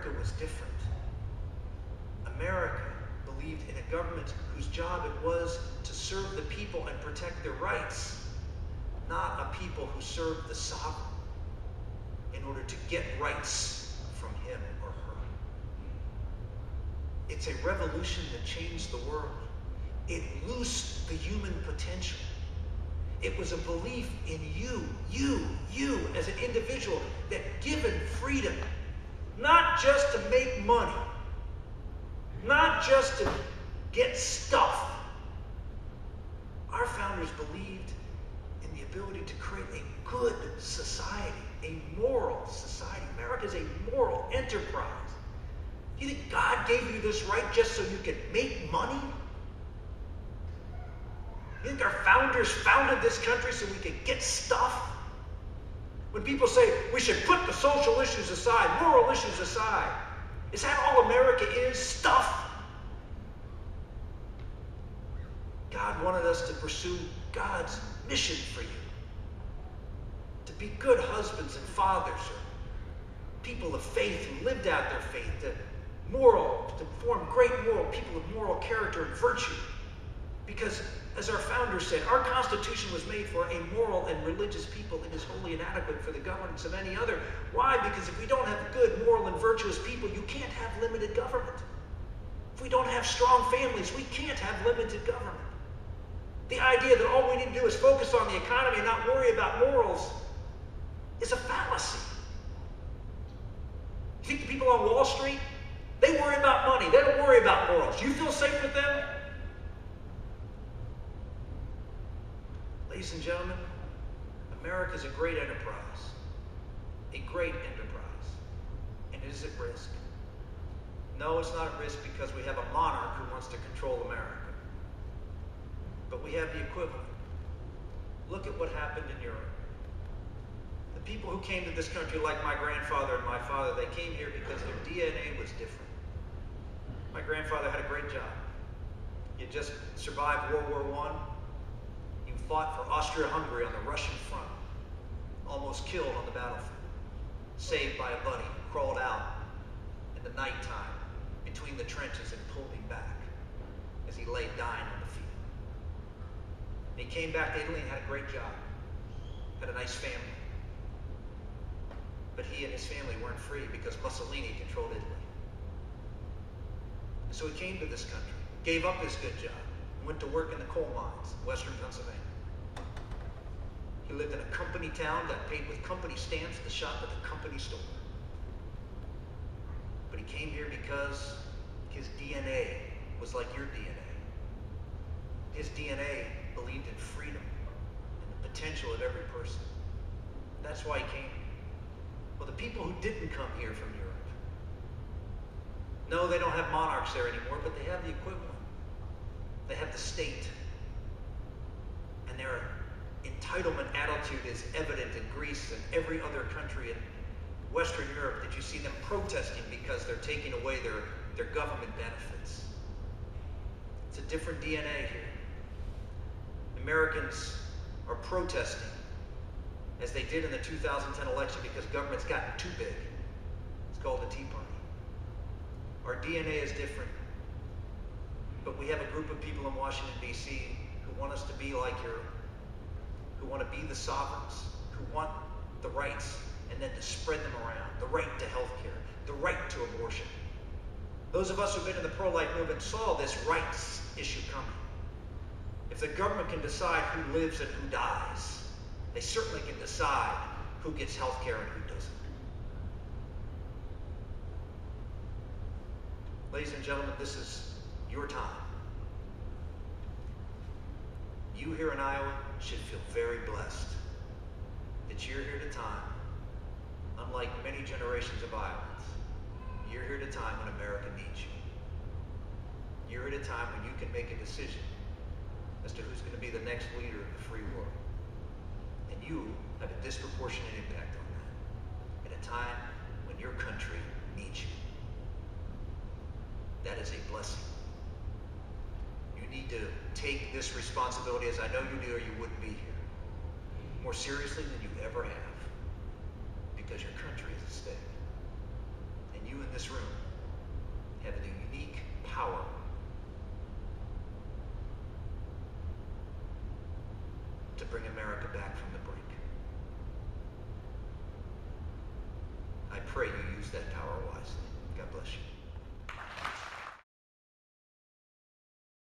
America was different. America believed in a government whose job it was to serve the people and protect their rights, not a people who served the sovereign in order to get rights from him or her. It's a revolution that changed the world. It loosed the human potential. It was a belief in you as an individual, that given freedom, not just to make money, not just to get stuff. Our founders believed in the ability to create a good society, a moral society. America is a moral enterprise. Do you think God gave you this right just so you could make money? You think our founders founded this country so we could get stuff? When people say we should put the social issues aside, moral issues aside, is that all America is? Stuff? God wanted us to pursue God's mission for you. To be good husbands and fathers, or people of faith who lived out their faith, to form great moral people of moral character and virtue. Because, as our founders said, our Constitution was made for a moral and religious people. It is wholly inadequate for the governance of any other. Why? Because if we don't have good, moral, and virtuous people, you can't have limited government. If we don't have strong families, we can't have limited government. The idea that all we need to do is focus on the economy and not worry about morals is a fallacy. You think the people on Wall Street, they worry about money. They don't worry about morals. You feel safe with them? Ladies and gentlemen, America is a great enterprise. A great enterprise. And it is at risk. No, it's not at risk because we have a monarch who wants to control America. But we have the equivalent. Look at what happened in Europe. The people who came to this country, like my grandfather and my father, they came here because their DNA was different. My grandfather had a great job. He had just survived World War I. He fought for Austria-Hungary on the Russian front. Almost killed on the battlefield. Saved by a buddy who crawled out in the nighttime between the trenches and pulled him back as he lay dying on the field. And he came back to Italy and had a great job. Had a nice family. But he and his family weren't free because Mussolini controlled Italy. And so he came to this country, gave up his good job, and went to work in the coal mines in western Pennsylvania. He lived in a company town, got paid with company stamps to shop at the company store. But he came here because his DNA was like your DNA. His DNA believed in freedom and the potential of every person. That's why he came. Well, the people who didn't come here from Europe, no, they don't have monarchs there anymore, but they have the equivalent. They have the state. And their entitlement attitude is evident in Greece and every other country in Western Europe that you see them protesting because they're taking away their government benefits. It's a different DNA here. Americans are protesting as they did in the 2010 election because government's gotten too big. It's called the Tea Party. Our DNA is different, but we have a group of people in Washington, D.C. who want us to be like Europe, who want to be the sovereigns, who want the rights and then to spread them around, the right to health care, the right to abortion. Those of us who've been in the pro-life movement saw this rights issue coming. If the government can decide who lives and who dies, they certainly can decide who gets health care and who doesn't. Ladies and gentlemen, this is your time. You here in Iowa should feel very blessed that you're here at a time, unlike many generations of Iowans, you're here at a time when America needs you. You're at a time when you can make a decision as to who's going to be the next leader of the free world. And you have a disproportionate impact on that at a time when your country needs you. That is a blessing. You need to take this responsibility, as I know you do, or you wouldn't be here, more seriously than you ever have, because your country is at stake. And And you in this room have the unique power to bring America back from the brink. I pray you use that power wisely. God bless you.